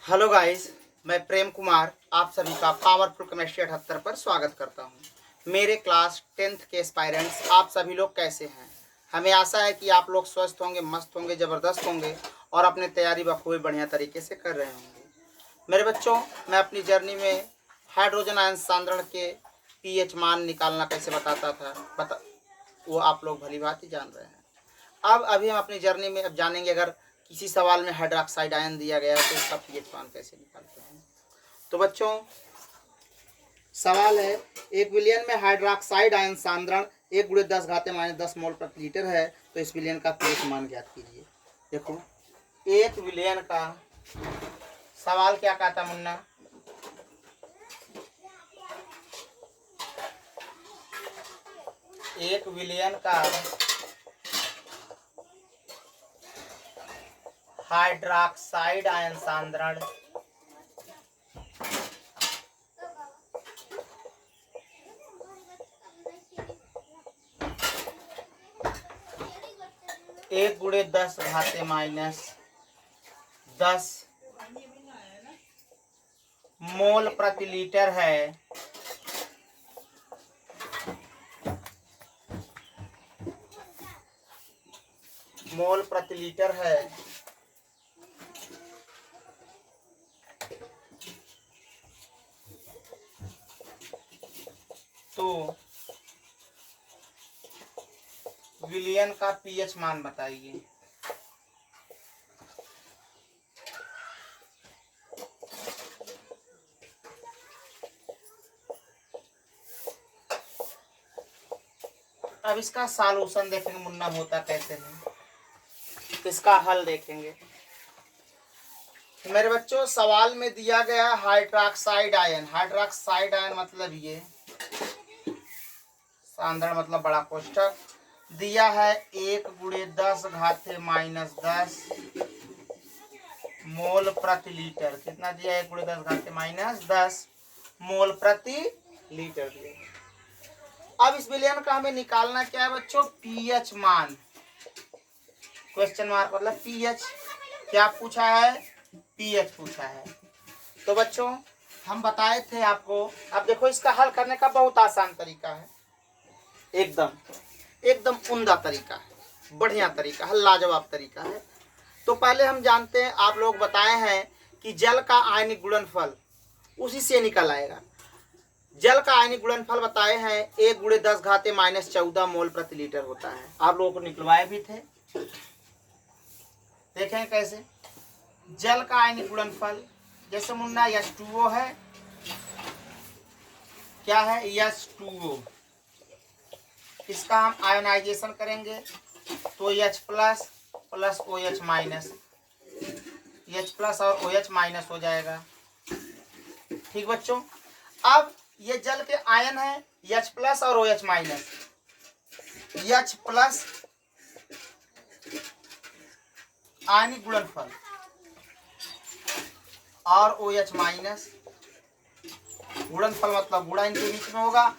Hello guys, मैं प्रेम कुमार आप सभी का पावरफुल केमिस्ट्री 78 पर स्वागत करता हूं। मेरे क्लास 10th के एस्पायरेंट्स आप सभी लोग कैसे हैं? हमें आशा है कि आप लोग स्वस्थ होंगे, मस्त होंगे, ज़बरदस्त होंगे और अपनी तैयारी बखूबी बढ़िया तरीके से कर रहे होंगे। मेरे बच्चों, मैं अपनी जर्नी में हाइड्रोजन आयन सांद्रण के पीएच मान निकालना कैसे बताता था वो आप लोग भली भांति जान रहे हैं। अब अभी हम अपनी जर्नी में अब जानेंगे, अगर किसी सवाल में हाइड्रोक्साइड आयन दिया गया है तो उसका पीएच मान कैसे निकालते हैं। तो बच्चों, सवाल है, एक विलयन में हाइड्रोक्साइड आयन सांद्रण 1 × 10⁻⁻10 मोल प्रति लीटर है, तो इस विलयन का पीएच मान ज्ञात कीजिए। देखो, एक विलयन का सवाल क्या कहता मुन्ना? एक विलयन का हाइड्रोक्साइड आयन सांद्रण 1 × 10⁻10 मोल प्रति लीटर है। मोल प्रति लीटर है। तो विलयन का पीएच मान बताइए। अब इसका सॉल्यूशन देखेंगे मुन्ना, होता कैसे है, इसका हल देखेंगे। मेरे बच्चों, सवाल में दिया गया हाइड्रोक्साइड आयन। हाइड्रोक्साइड आयन मतलब ये, सांद्रण मतलब बड़ा कोष्ठक, दिया है 1 × 10⁻⁻10 मोल प्रति लीटर। कितना दिया? 1 × 10⁻⁻10 मोल प्रति लीटर दिया। अब इस विलयन का हमें निकालना क्या है बच्चों? पीएच मान। क्वेश्चन मार्क मतलब पीएच। क्या पूछा है? पीएच पूछा है। तो बच्चों, हम बताए थे आपको। अब देखो, इसका हल करने का बहुत आसान तरीका है, एकदम एकदम उम्दा तरीका है, बढ़िया तरीका है, लाजवाब तरीका है। तो पहले हम जानते हैं, आप लोग बताए हैं कि जल का आयनिक गुणनफल उसी से निकल आएगा। जल का आयनिक गुणनफल बताए हैं 1 × 10⁻14 मोल प्रति लीटर होता है। आप लोगों को निकलवाए भी थे, देखें कैसे। जल का आयनिक गुणनफल, जैसे मुन्ना H2O है, क्या है? H2O। इसका हम आयोनाइजेशन करेंगे तो H plus plus OH minus, H plus और OH माइनस हो जाएगा। ठीक बच्चों, अब ये जल के आयन है H प्लस और OH माइनस। H प्लस आयनिक गुणनफल और OH माइनस, गुणनफल मतलब गुणा इनके बीच में होगा।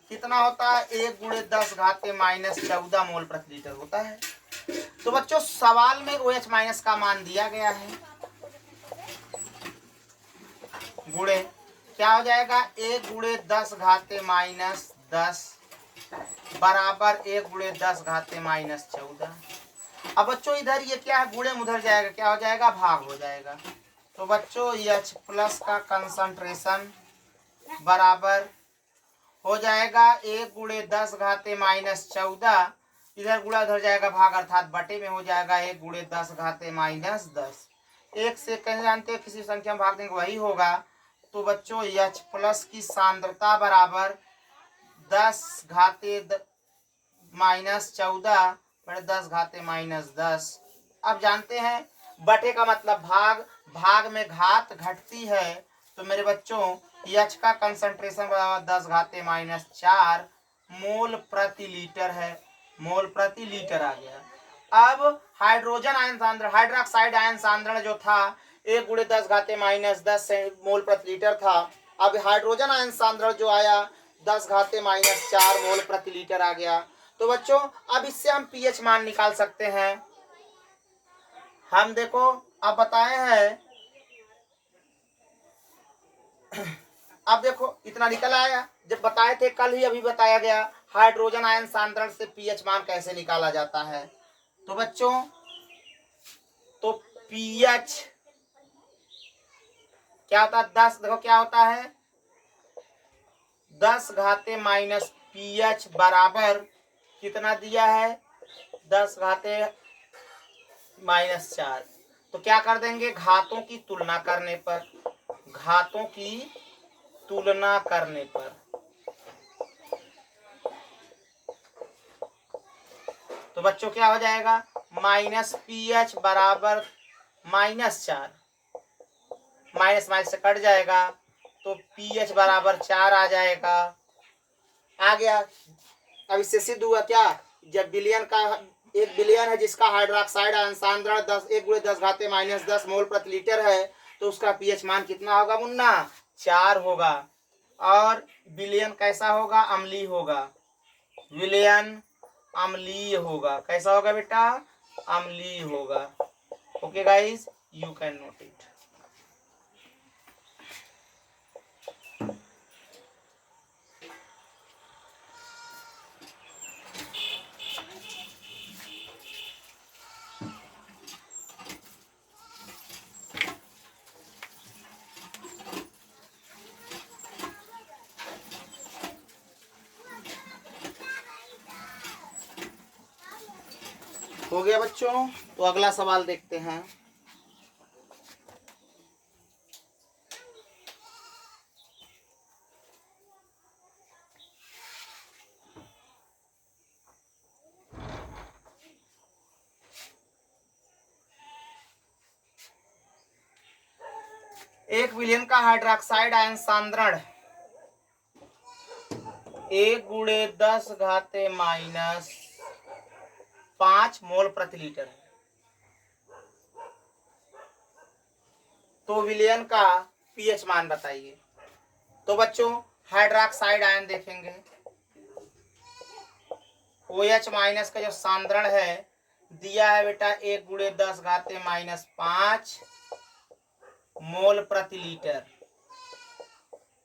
कितना होता है? 1 × 10⁻⁻14 मोल प्रति लीटर होता है। तो बच्चों, सवाल में OH माइनस का मान दिया गया है, गुणे क्या हो जाएगा? 1 × 10⁻⁻10 बराबर 1 × 10⁻⁻14। अब बच्चों, इधर ये क्या है? गुणे उधर जाएगा, क्या हो जाएगा? भाग हो जाएगा। तो बच्चों, H प्लस का कंसंट्रेशन बराबर हो जाएगा 1 × 10⁻⁻14, इधर गुणा उधर जाएगा भाग, अर्थात बटे में हो जाएगा 1 × 10⁻10। एक से कहीं जानते हैं किसी संख्या में भाग देंगे वही होगा। तो बच्चों, H प्लस की सांद्रता बराबर 10⁻14 अब जानते हैं बटे का मतलब भाग, भाग में घात घटती है। तो मेरे बच्चों, H का कंसंट्रेशन बराबर 10⁻4 मोल प्रति लीटर है। मोल प्रति लीटर आ गया। अब हाइड्रोजन आयन सांद्रण, हाइड्रोक्साइड आयन सांद्रण जो था 1 × 10⁻10 मोल प्रति लीटर था। अब हाइड्रोजन आयन सांद्रण जो आया 10⁻4 मोल प्रति लीटर आ गया। तो बच्चों, अब इससे हम पीएच मान निकाल सकते हैं। हम देखो, अब बताए हैं अब देखो इतना निकल आया। जब बताए थे कल ही, अभी बताया गया हाइड्रोजन आयन सांद्रण से पीएच मान कैसे निकाला जाता है। तो बच्चों, तो पीएच क्या होता है, 10, देखो क्या होता है, 10 घाते माइनस पीएच बराबर कितना दिया है, 10 घाते माइनस 4। तो क्या कर देंगे, घातों की तुलना करने पर, घातों की तुलना करने पर, तो बच्चों क्या हो जाएगा, माइनस पीएच बराबर -4, माइनस माइनस से कट जाएगा तो पीएच बराबर 4 आ जाएगा। आ गया। अब इससे सिद्ध हुआ क्या, जब बिलियन का 1 बिलियन है जिसका हाइड्रोक्साइड आयन सांद्रण 1 × 10⁻⁻10 मोल प्रति लीटर है, तो उसका पीएच मान कितना होगा मुन्ना, 4 होगा। और बिलियन कैसा होगा, अम्लीय होगा, विलयन अम्लीय होगा। कैसा होगा बेटा, अम्लीय होगा। Okay guys, you can note it. हो गया बच्चों, तो अगला सवाल देखते हैं। एक विलयन का हाइड्रोक्साइड आयन सांद्रण 1 × 10⁻⁻5 मोल प्रति लीटर है। तो विलयन का पीएच मान बताइए। तो बच्चों, हाइड्रोक्साइड आयन देखेंगे, OH- का जो सांद्रण है दिया है बेटा 1 × 10⁻⁻5 मोल प्रति लीटर,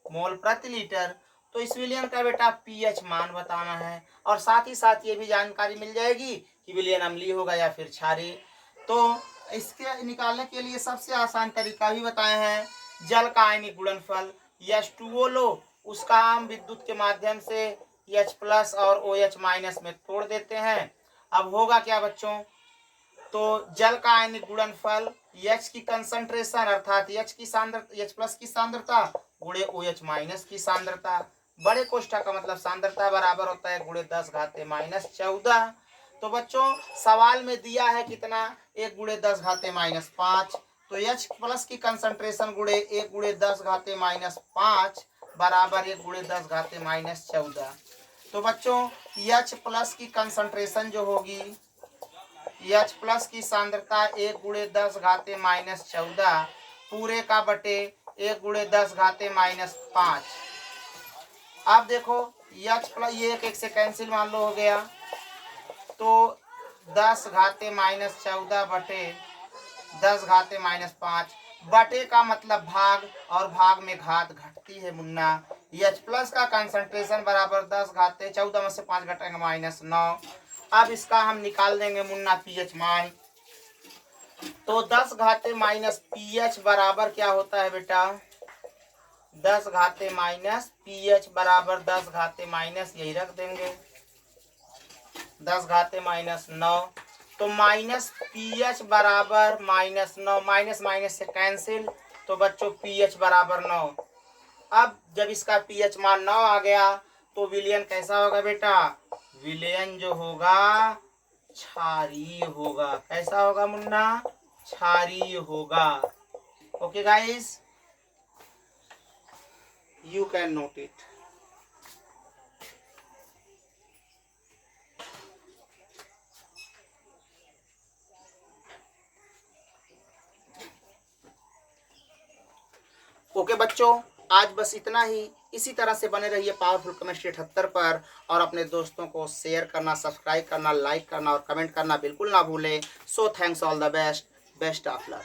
मोल प्रति लीटर। तो इस विलयन का बेटा पीएच मान बताना है, और साथ ही साथ ये भी जानकारी मिल जाएगी कि विलयन अम्लीय होगा या फिर क्षारीय। तो इसके निकालने के लिए सबसे आसान तरीका भी बताए हैं, जल का आयनिक गुणनफल H2O लो, उसका हम विद्युत के माध्यम से H+ और OH- में तोड़ देते हैं। अब होगा क्या बच्चों, तो जल का आयनिक गुणनफल H की कंसंट्रेशन अर्थात H की सांद्रता, H+ की सांद्रता गुणे OH- की सांद्रता, बड़े कोष्ठक का मतलब सांद्रता बराबर होता है गुणे 10⁻⁻14। तो बच्चों, सवाल में दिया है कितना, 1 × 10⁻⁻5। तो H+ की कंसंट्रेशन गुणे 1 × 10⁻⁻5 बराबर 1 × 10⁻⁻14। तो बच्चों, H+ की कंसंट्रेशन जो होगी, H+ की सांद्रता 1 × 10⁻⁻14 पूरे का बटे 1 × 10⁻⁻5। अब देखो H+ ये एक से कैंसिल मान लो हो गया, तो 10⁻⁻14 बटे 10⁻⁻5, बटे का मतलब भाग, और भाग में घात घटती है मुन्ना। H+ का कंसंट्रेशन बराबर 10⁻14 में से 5 घटाएंगे -9। अब इसका हम निकाल देंगे मुन्ना पीएच मान। तो 10⁻- पीएच बराबर क्या होता है बेटा, 10⁻- पीएच बराबर 10⁻- यही रख देंगे 10⁻�9। तो माइनस पीएच बराबर -9, माइनस माइनस से कैंसिल, तो बच्चों पीएच बराबर 9। अब जब इसका पीएच मान 9 आ गया, तो विलयन कैसा होगा बेटा, विलयन जो होगा क्षारीय होगा। कैसा होगा मुन्ना, क्षारीय होगा। Okay guys, you can note it. Okay बच्चों, आज बस इतना ही। इसी तरह से बने रहिए पावरफुल केमिस्ट्री 78 पर, और अपने दोस्तों को शेयर करना, सब्सक्राइब करना, लाइक करना और कमेंट करना बिल्कुल ना भूलें। So thanks, all the best, best of luck.